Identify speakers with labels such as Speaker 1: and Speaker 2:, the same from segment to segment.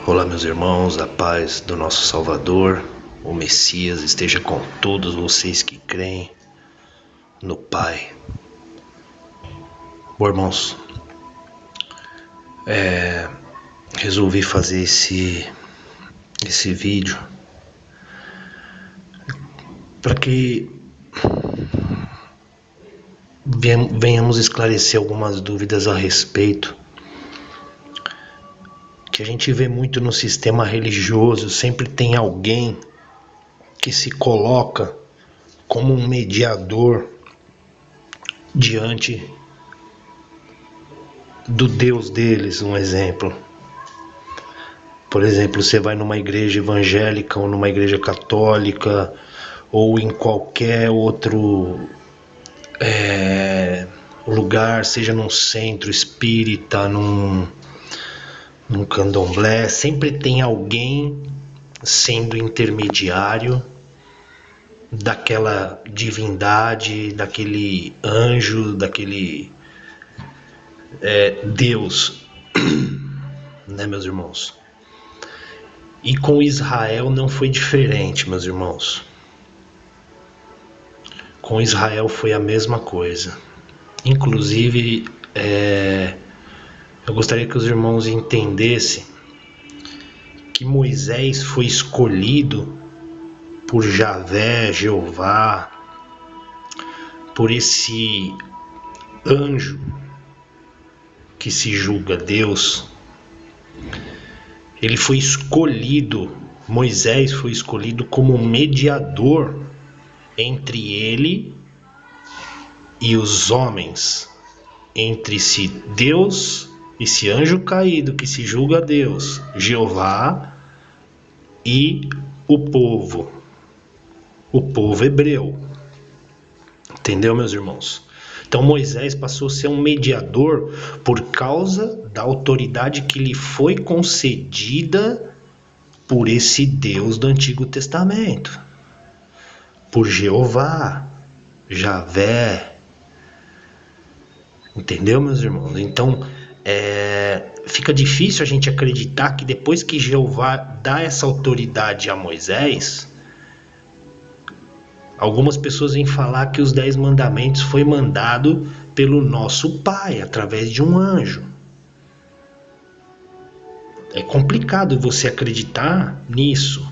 Speaker 1: Olá, meus irmãos, a paz do nosso Salvador, o Messias, esteja com todos vocês que creem no Pai. Bom, irmãos, resolvi fazer esse vídeo para que venhamos esclarecer algumas dúvidas a respeito que a gente vê muito no sistema religioso. Sempre tem alguém que se coloca como um mediador diante do Deus deles. Um exemplo, por exemplo, você vai numa igreja evangélica ou numa igreja católica ou em qualquer outro lugar, seja num centro espírita, num candomblé, sempre tem alguém sendo intermediário daquela divindade, daquele anjo, daquele Deus, né, meus irmãos? E com Israel não foi diferente, meus irmãos. Com Israel foi a mesma coisa. Inclusive, eu gostaria que os irmãos entendessem que Moisés foi escolhido por Javé, Jeová, por esse anjo que se julga Deus. Ele foi escolhido, Moisés foi escolhido como mediador entre ele e os homens, entre esse Deus, esse anjo caído que se julga Deus, Jeová, e o povo hebreu. Entendeu, meus irmãos? Então Moisés passou a ser um mediador por causa da autoridade que lhe foi concedida por esse Deus do Antigo Testamento, por Jeová, Javé. Entendeu, meus irmãos? Então fica difícil a gente acreditar que depois que Jeová dá essa autoridade a Moisés, algumas pessoas vêm falar que os 10 mandamentos foi mandado pelo nosso Pai, através de um anjo. É complicado você acreditar nisso,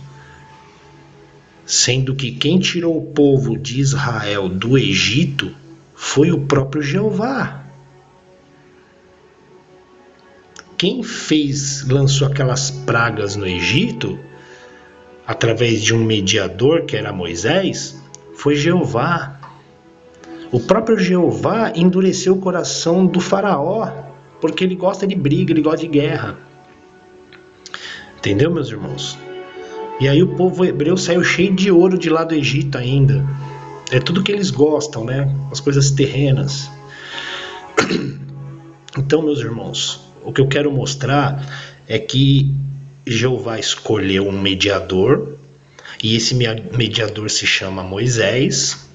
Speaker 1: sendo que quem tirou o povo de Israel do Egito foi o próprio Jeová. Quem lançou aquelas pragas no Egito, através de um mediador que era Moisés, foi Jeová. O próprio Jeová endureceu o coração do faraó, porque ele gosta de briga, ele gosta de guerra. Entendeu, meus irmãos? E aí o povo hebreu saiu cheio de ouro de lá do Egito ainda. É tudo que eles gostam, né? As coisas terrenas. Então, meus irmãos, o que eu quero mostrar é que Jeová escolheu um mediador, e esse mediador se chama Moisés.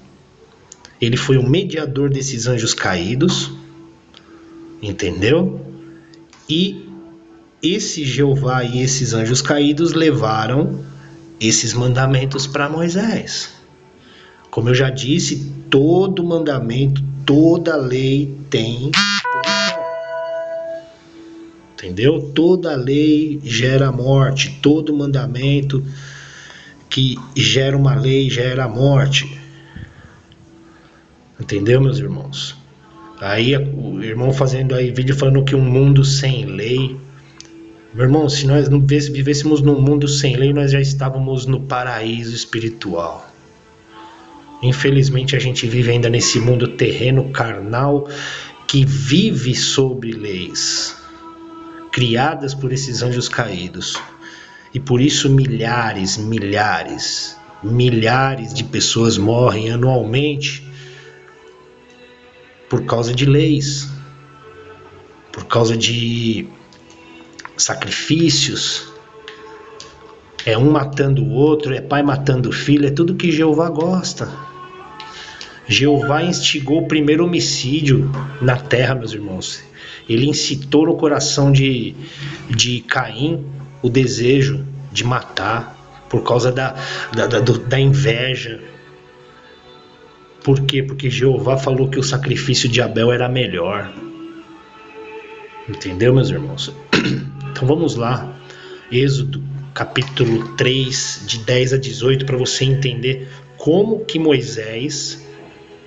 Speaker 1: Ele foi o mediador desses anjos caídos, entendeu? E esse Jeová e esses anjos caídos levaram esses mandamentos para Moisés. Como eu já disse, todo mandamento, toda lei tem punição. Entendeu? Toda lei gera morte, todo mandamento que gera uma lei gera morte. Entendeu, meus irmãos? Aí o irmão fazendo aí vídeo falando que um mundo sem lei. Meu irmão, se nós não vivêssemos num mundo sem lei, nós já estávamos no paraíso espiritual. Infelizmente a gente vive ainda nesse mundo terreno, carnal, que vive sob leis criadas por esses anjos caídos. E por isso milhares de pessoas morrem anualmente por causa de leis, por causa de sacrifícios. É um matando o outro, é pai matando o filho, é tudo que Jeová gosta. Jeová instigou o primeiro homicídio na terra, meus irmãos. Ele incitou no coração de Caim o desejo de matar, por causa da inveja. Por quê? Porque Jeová falou que o sacrifício de Abel era melhor. Entendeu, meus irmãos? Então vamos lá. Êxodo capítulo 3, de 10 a 18, para você entender como que Moisés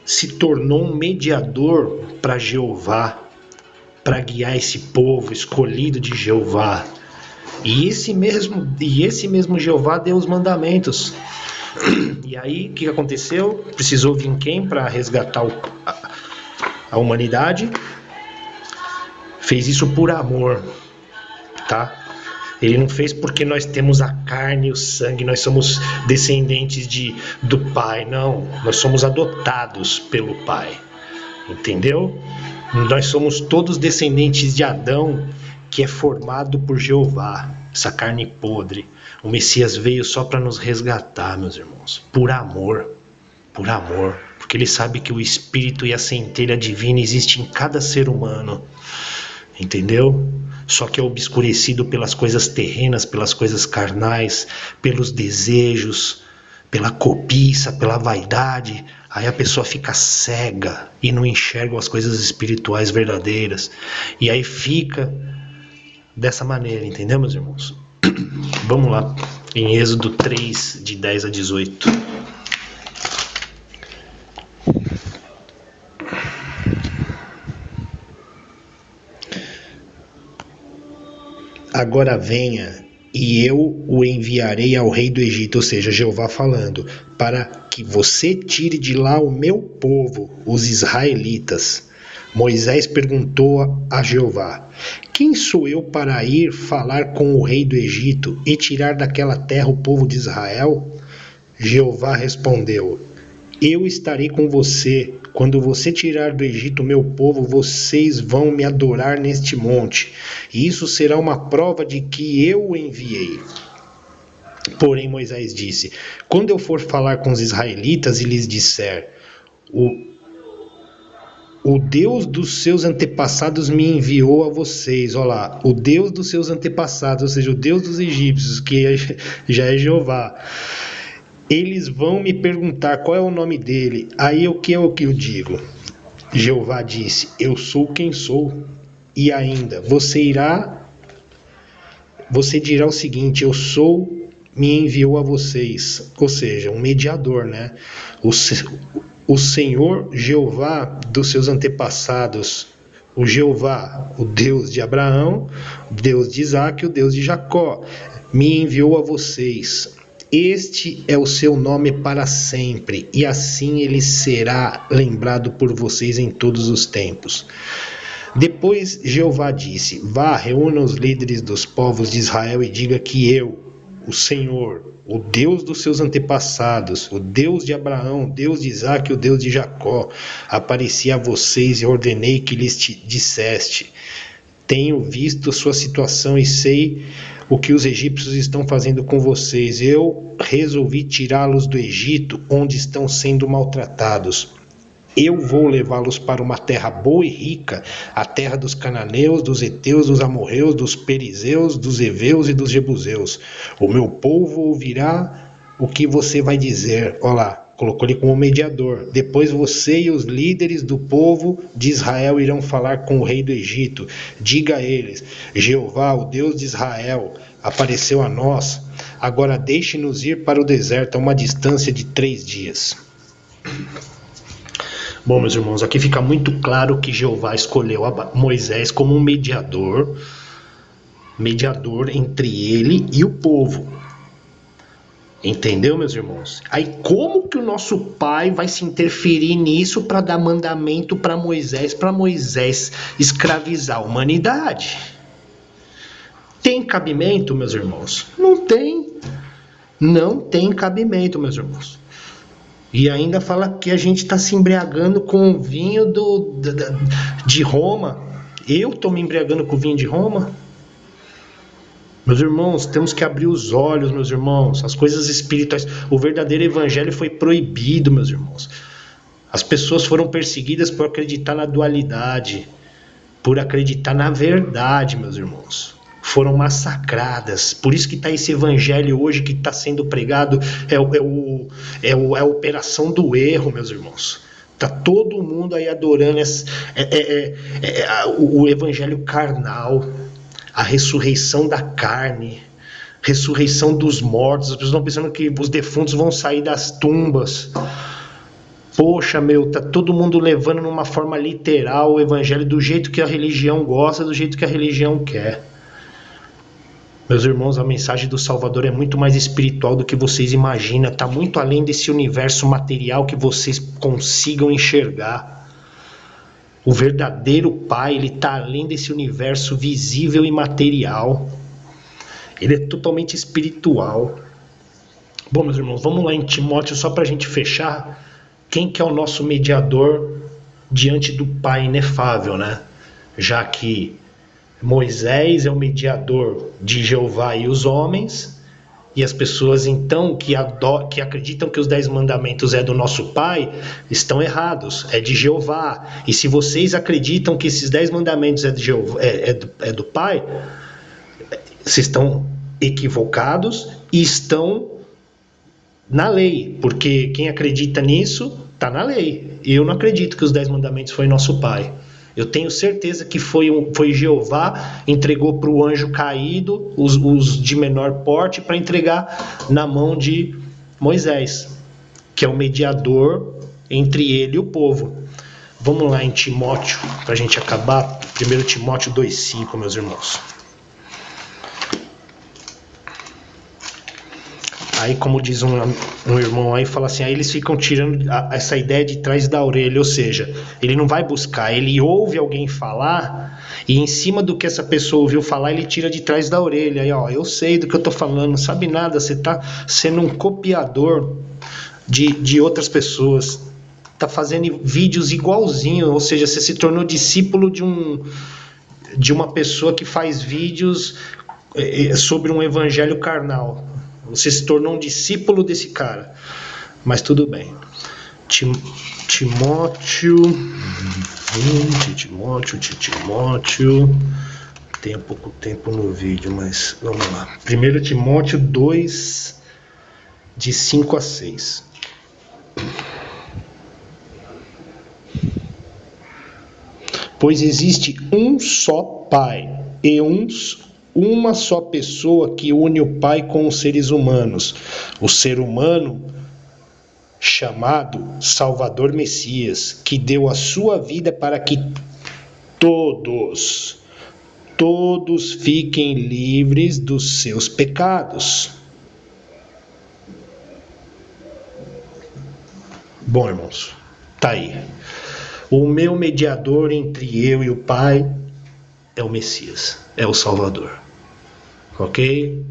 Speaker 1: se tornou um mediador para Jeová, para guiar esse povo escolhido de Jeová. E esse mesmo Jeová deu os mandamentos. E aí, o que aconteceu? Precisou vir quem para resgatar a humanidade? Fez isso por amor, tá? Ele não fez porque nós temos a carne e o sangue, nós somos descendentes do Pai, não. Nós somos adotados pelo Pai, entendeu? Nós somos todos descendentes de Adão, que é formado por Jeová, essa carne podre. O Messias veio só para nos resgatar, meus irmãos, por amor, porque ele sabe que o Espírito e a centelha divina existem em cada ser humano, entendeu? Só que é obscurecido pelas coisas terrenas, pelas coisas carnais, pelos desejos, pela cobiça, pela vaidade. Aí a pessoa fica cega e não enxerga as coisas espirituais verdadeiras. E aí fica dessa maneira, entendeu, meus irmãos? Vamos lá, em Êxodo 3, de 10 a 18. Agora venha, e eu o enviarei ao rei do Egito, ou seja, Jeová falando, para que você tire de lá o meu povo, os israelitas. Moisés perguntou a Jeová: quem sou eu para ir falar com o rei do Egito e tirar daquela terra o povo de Israel? Jeová respondeu: eu estarei com você. Quando você tirar do Egito o meu povo, vocês vão me adorar neste monte. E isso será uma prova de que eu o enviei. Porém, Moisés disse: quando eu for falar com os israelitas e lhes disser, o Deus dos seus antepassados me enviou a vocês. Olha lá, o Deus dos seus antepassados, ou seja, o Deus dos egípcios, que já é Jeová. Eles vão me perguntar qual é o nome dele. Aí o que é o que eu digo? Jeová disse: eu sou quem sou. E ainda, você dirá o seguinte: eu sou, me enviou a vocês. Ou seja, um mediador, né? O Senhor Jeová dos seus antepassados, o Jeová, o Deus de Abraão, o Deus de Isaac, o Deus de Jacó, me enviou a vocês. Este é o seu nome para sempre, e assim ele será lembrado por vocês em todos os tempos. Depois Jeová disse: vá, reúna os líderes dos povos de Israel e diga que eu, o Senhor, o Deus dos seus antepassados, o Deus de Abraão, o Deus de Isaac e o Deus de Jacó, apareci a vocês e ordenei que lhes disseste: tenho visto a sua situação e sei o que os egípcios estão fazendo com vocês. Eu resolvi tirá-los do Egito, onde estão sendo maltratados. Eu vou levá-los para uma terra boa e rica, a terra dos cananeus, dos heteus, dos amorreus, dos perizeus, dos heveus e dos jebuseus. O meu povo ouvirá o que você vai dizer. Olha lá, colocou ele como mediador. Depois você e os líderes do povo de Israel irão falar com o rei do Egito. Diga a eles: Jeová, o Deus de Israel, apareceu a nós. Agora deixe-nos ir para o deserto, a uma distância de 3 dias. Bom, meus irmãos, aqui fica muito claro que Jeová escolheu Moisés como um mediador entre ele e o povo. Entendeu, meus irmãos? Aí como que o nosso pai vai se interferir nisso para dar mandamento para Moisés escravizar a humanidade? Tem cabimento, meus irmãos? Não tem. Não tem cabimento, meus irmãos. E ainda fala que a gente está se embriagando com o vinho de Roma. Eu estou me embriagando com o vinho de Roma? Meus irmãos, temos que abrir os olhos, meus irmãos. As coisas espirituais. O verdadeiro evangelho foi proibido, meus irmãos. As pessoas foram perseguidas por acreditar na dualidade, por acreditar na verdade, meus irmãos. foram massacradas. Por isso que está esse evangelho hoje que está sendo pregado, é a operação do erro, meus irmãos. Está todo mundo aí adorando o evangelho carnal, a ressurreição da carne, ressurreição dos mortos. As pessoas estão pensando que os defuntos vão sair das tumbas. Poxa, meu, tá todo mundo levando numa forma literal o evangelho do jeito que a religião gosta, do jeito que a religião quer. Meus irmãos, a mensagem do Salvador é muito mais espiritual do que vocês imaginam. Está muito além desse universo material que vocês consigam enxergar. O verdadeiro Pai, ele está além desse universo visível e material. Ele é totalmente espiritual. Bom, meus irmãos, vamos lá em Timóteo, só para a gente fechar. Quem que é o nosso mediador diante do Pai inefável, né? Já que Moisés é o mediador de Jeová e os homens, e as pessoas então que acreditam que os 10 mandamentos é do nosso Pai, estão errados, é de Jeová. E se vocês acreditam que esses 10 mandamentos é, de Jeová, é do Pai, vocês estão equivocados e estão na lei, porque quem acredita nisso está na lei. Eu não acredito que os 10 mandamentos foi nosso Pai. Eu tenho certeza que foi Jeová, entregou para o anjo caído os de menor porte para entregar na mão de Moisés, que é o mediador entre ele e o povo. Vamos lá em Timóteo, para a gente acabar. 1 Timóteo 2,5, meus irmãos. Aí, como diz um irmão aí, fala assim, aí eles ficam tirando essa ideia de trás da orelha, ou seja, ele não vai buscar, ele ouve alguém falar e em cima do que essa pessoa ouviu falar, ele tira de trás da orelha. Aí, ó, eu sei do que eu tô falando, não sabe nada, você tá sendo um copiador de outras pessoas, tá fazendo vídeos igualzinho, ou seja, você se tornou discípulo de uma pessoa que faz vídeos sobre um evangelho carnal. Você se tornou um discípulo desse cara. Mas tudo bem. Timóteo. Tem pouco tempo no vídeo, mas vamos lá. 1 Timóteo 2, de 5 a 6. Pois existe um só Pai e uma só pessoa que une o Pai com os seres humanos, o ser humano chamado Salvador Messias, que deu a sua vida para que todos fiquem livres dos seus pecados. Bom, irmãos, tá aí. O meu mediador entre eu e o Pai é o Messias, é o Salvador. Ok?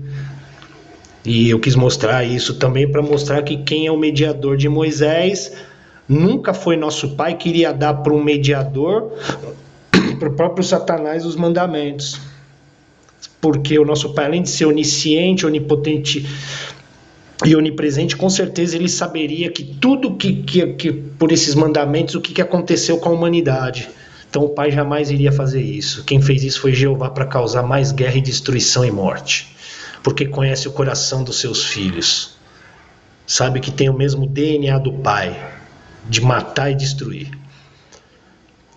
Speaker 1: E eu quis mostrar isso também para mostrar que quem é o mediador de Moisés nunca foi nosso Pai, queria dar para um mediador, para o próprio Satanás, os mandamentos. Porque o nosso Pai, além de ser onisciente, onipotente e onipresente, com certeza ele saberia que tudo que por esses mandamentos, o que aconteceu com a humanidade. Então o Pai jamais iria fazer isso. Quem fez isso foi Jeová para causar mais guerra e destruição e morte. Porque conhece o coração dos seus filhos. Sabe que tem o mesmo DNA do Pai, de matar e destruir.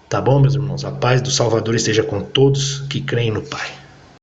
Speaker 1: Tá bom, meus irmãos? A paz do Salvador esteja com todos que creem no Pai.